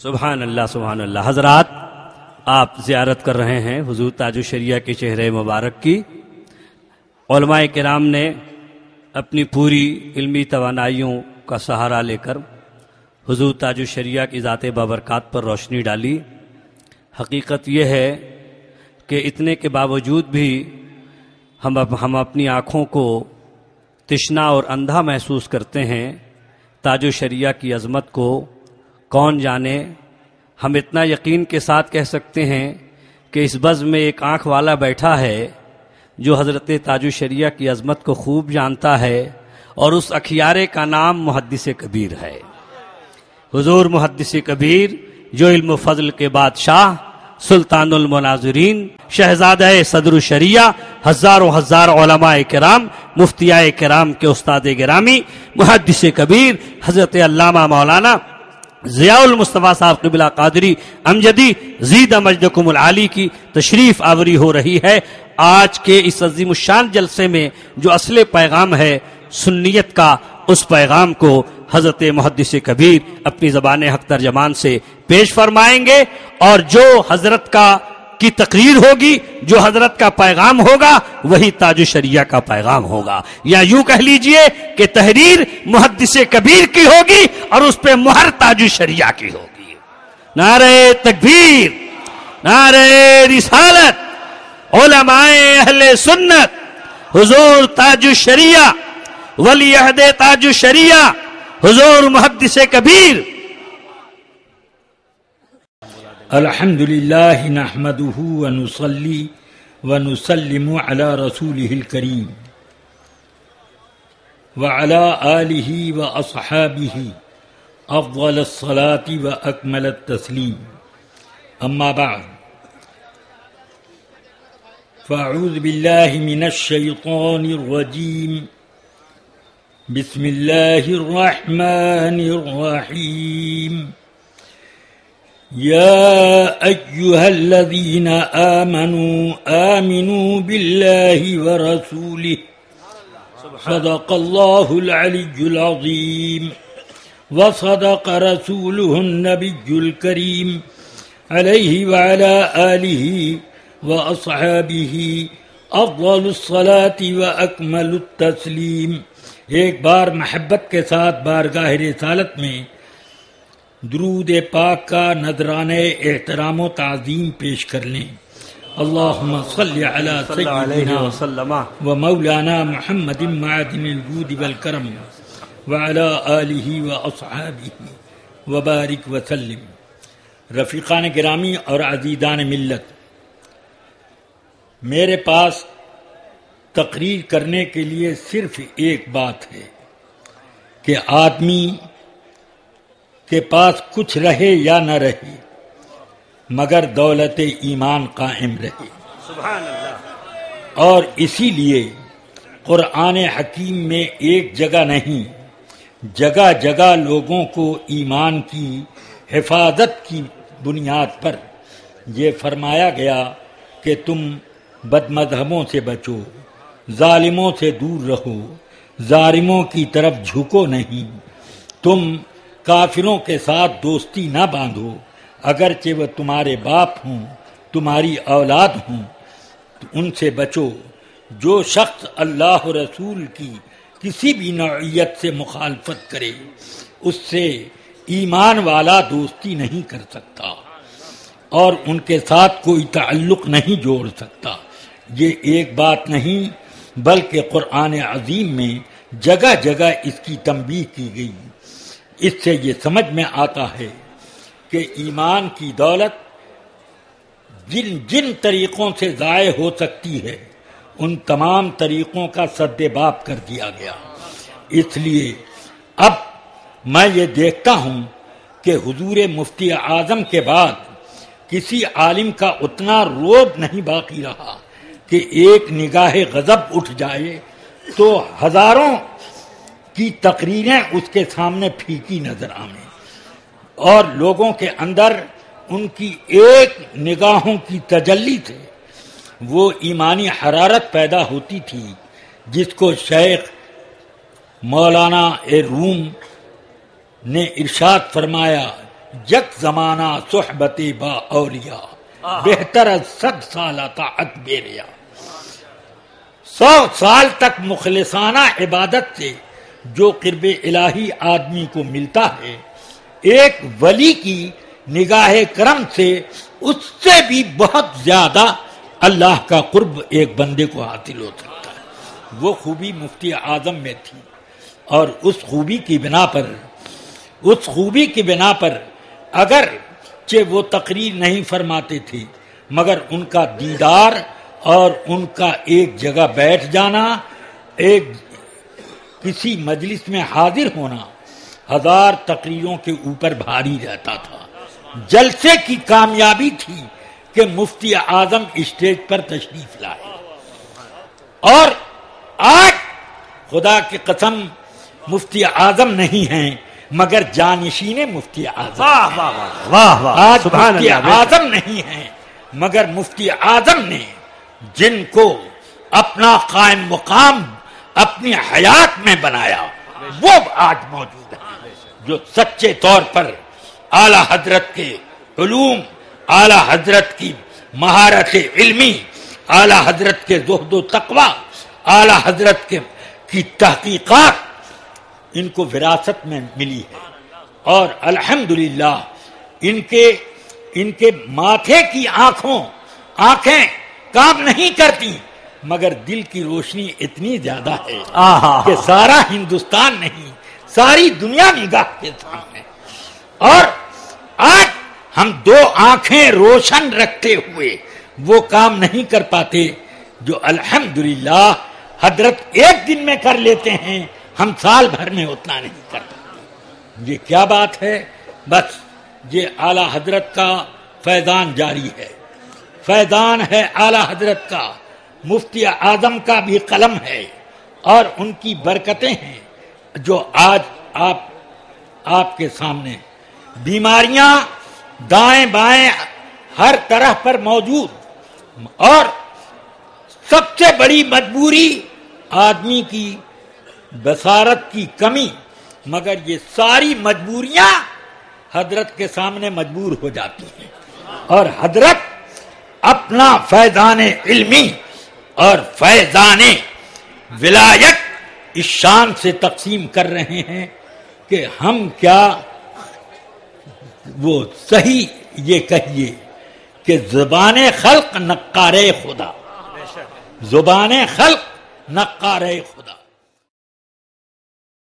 سبحان اللہ سبحان اللہ۔ حضرات، آپ زیارت کر رہے ہیں حضور تاج الشریعہ کے چہرے مبارک کی۔ علماء کرام نے اپنی پوری علمی توانائیوں کا سہارا لے کر حضور تاج الشریعہ کی ذات بابرکات پر روشنی ڈالی۔ حقیقت یہ ہے کہ اتنے کے باوجود بھی ہم اپنی آنکھوں کو تشنا اور اندھا محسوس کرتے ہیں تاج الشریعہ کی عظمت کو۔ کون جانے، ہم اتنا یقین کے ساتھ کہہ سکتے ہیں کہ اس بزم میں ایک آنکھ والا بیٹھا ہے جو حضرت تاج الشریعہ کی عظمت کو خوب جانتا ہے، اور اس اکھیارے کا نام محدث کبیر ہے۔ حضور محدث کبیر جو علم و فضل کے بادشاہ، سلطان المناظرین، شہزادہ صدر الشریعہ، ہزاروں ہزار علماء کرام، مفتیاء کرام کے استاد گرامی، محدث کبیر حضرت علامہ مولانا ضیاء المصطفیٰ صاحب قبلہ قادری امجدی زید مجدکم العالی کی تشریف آوری ہو رہی ہے۔ آج کے اس عظیم الشان جلسے میں جو اصل پیغام ہے سنیت کا، اس پیغام کو حضرت محدث کبیر اپنی زبان حق ترجمان سے پیش فرمائیں گے، اور جو حضرت کی تقریر ہوگی، جو حضرت کا پیغام ہوگا، وہی تاج الشریعہ کا پیغام ہوگا، یا یوں کہہ لیجئے کہ تحریر محدث کبیر کی ہوگی اور اس پہ مہر تاج الشریعہ کی ہوگی۔ نعرہ تکبیر، نعرہ رسالت، علماء اہل سنت، حضور تاج الشریعہ، ولی عہد تاج الشریعہ، حضور محدث کبیر۔ الحمد للہ نحمده ونصلی ونسلم علی رسوله الکریم وعلی آلہ واصحابہ افضل الصلاة واکمل التسلیم، اما بعد فاعوذ باللہ من الشیطان الرجیم، بسم اللہ الرحمن الرحیم، یا ایہا الذین آمنوا آمنوا باللہ ورسولہ، صدق اللہ العلی العظیم، وصدق رسولہ النبی الکریم، علیہ وعلی آلہ واصحابہ افضل الصلاة واکمل التسلیم۔ ایک بار محبت کے ساتھ بارگاہ رسالت میں درود پاک کا نذرانہ احترام و تعظیم پیش کر لیں۔ اللہم صلی علی سیدنا و مولانا محمد معدن الجود والکرم وعلی آلہ و اصحابہ وبارک وسلم۔ رفیقان گرامی اور عزیزان ملت، میرے پاس تقریر کرنے کے لیے صرف ایک بات ہے کہ آدمی کے پاس کچھ رہے یا نہ رہے، مگر دولت ایمان قائم رہے۔ سبحان اللہ۔ اور اسی لیے قرآن حکیم میں ایک جگہ نہیں، جگہ جگہ لوگوں کو ایمان کی حفاظت کی بنیاد پر یہ فرمایا گیا کہ تم بد مذہبوں سے بچو، ظالموں سے دور رہو، ظالموں کی طرف جھکو نہیں، تم کافروں کے ساتھ دوستی نہ باندھو، اگرچہ وہ تمہارے باپ ہوں، تمہاری اولاد ہوں، تو ان سے بچو۔ جو شخص اللہ رسول کی کسی بھی نوعیت سے مخالفت کرے، اس سے ایمان والا دوستی نہیں کر سکتا اور ان کے ساتھ کوئی تعلق نہیں جوڑ سکتا۔ یہ ایک بات نہیں بلکہ قرآن عظیم میں جگہ جگہ اس کی تنبیہ کی گئی۔ اس سے یہ سمجھ میں آتا ہے کہ ایمان کی دولت جن جن طریقوں سے ضائع ہو سکتی ہے، ان تمام طریقوں کا سد باب کر دیا گیا۔ اس لیے اب میں یہ دیکھتا ہوں کہ حضور مفتی اعظم کے بعد کسی عالم کا اتنا روب نہیں باقی رہا کہ ایک نگاہ غضب اٹھ جائے تو ہزاروں کی تقریریں اس کے سامنے پھیکی نظر آئیں، اور لوگوں کے اندر ان کی ایک نگاہوں کی تجلی سے وہ ایمانی حرارت پیدا ہوتی تھی جس کو شیخ مولانا روم نے ارشاد فرمایا یک زمانہ صحبت با اولیاء بہتر از 100 سالہ طاعت بے ریا. 100 سال تک مخلصانہ عبادت سے جو قرب الہی آدمی کو ملتا ہے، ایک ولی کی نگاہ کرم سے اس سے بھی بہت زیادہ اللہ کا قرب ایک بندے کو حاصل ہو سکتا ہے. وہ خوبی مفتی اعظم میں تھی، اور اس خوبی کی بنا پر اگرچہ وہ تقریر نہیں فرماتے تھے، مگر ان کا دیدار اور ان کا ایک جگہ بیٹھ جانا، ایک کسی مجلس میں حاضر ہونا 1000 تقریروں کے اوپر بھاری رہتا تھا. جلسے کی کامیابی تھی کہ مفتی اعظم اسٹیج پر تشریف لائے. اور آج خدا کی قسم مفتی اعظم نہیں ہیں مگر جانشین مفتی اعظم. آج مفتی اعظم نہیں ہیں مگر مفتی اعظم نے جن کو اپنا قائم مقام اپنی حیات میں بنایا وہ آج موجود ہیں، جو سچے طور پر اعلی حضرت کے علوم، اعلی حضرت کی مہارت علمی، اعلی حضرت کے زہد و تقوی، اعلی حضرت کی تحقیقات ان کو وراثت میں ملی ہے. اور الحمدللہ ان کے ماتھے کی آنکھیں کام نہیں کرتی، مگر دل کی روشنی اتنی زیادہ ہے کہ سارا ہندوستان نہیں، ساری دنیا نگاہ کے سامنے. اور آج ہم 2 آنکھیں روشن رکھتے ہوئے وہ کام نہیں کر پاتے جو الحمدللہ حضرت ایک دن میں کر لیتے ہیں، ہم سال بھر میں اتنا نہیں کر پاتے. یہ کیا بات ہے؟ بس یہ اعلی حضرت کا فیضان جاری ہے، فیضان ہے اعلی حضرت کا، مفتی اعظم کا بھی قلم ہے، اور ان کی برکتیں ہیں جو آج آپ کے سامنے. بیماریاں دائیں بائیں ہر طرح پر موجود، اور سب سے بڑی مجبوری آدمی کی بصارت کی کمی، مگر یہ ساری مجبوریاں حضرت کے سامنے مجبور ہو جاتی ہیں. اور حضرت اپنا فیضان علمی اور فیضان ولایت اس شان سے تقسیم کر رہے ہیں کہ ہم کیا وہ صحیح یہ کہیے کہ زبان خلق نقارے خدا، زبان خلق نقارے خدا.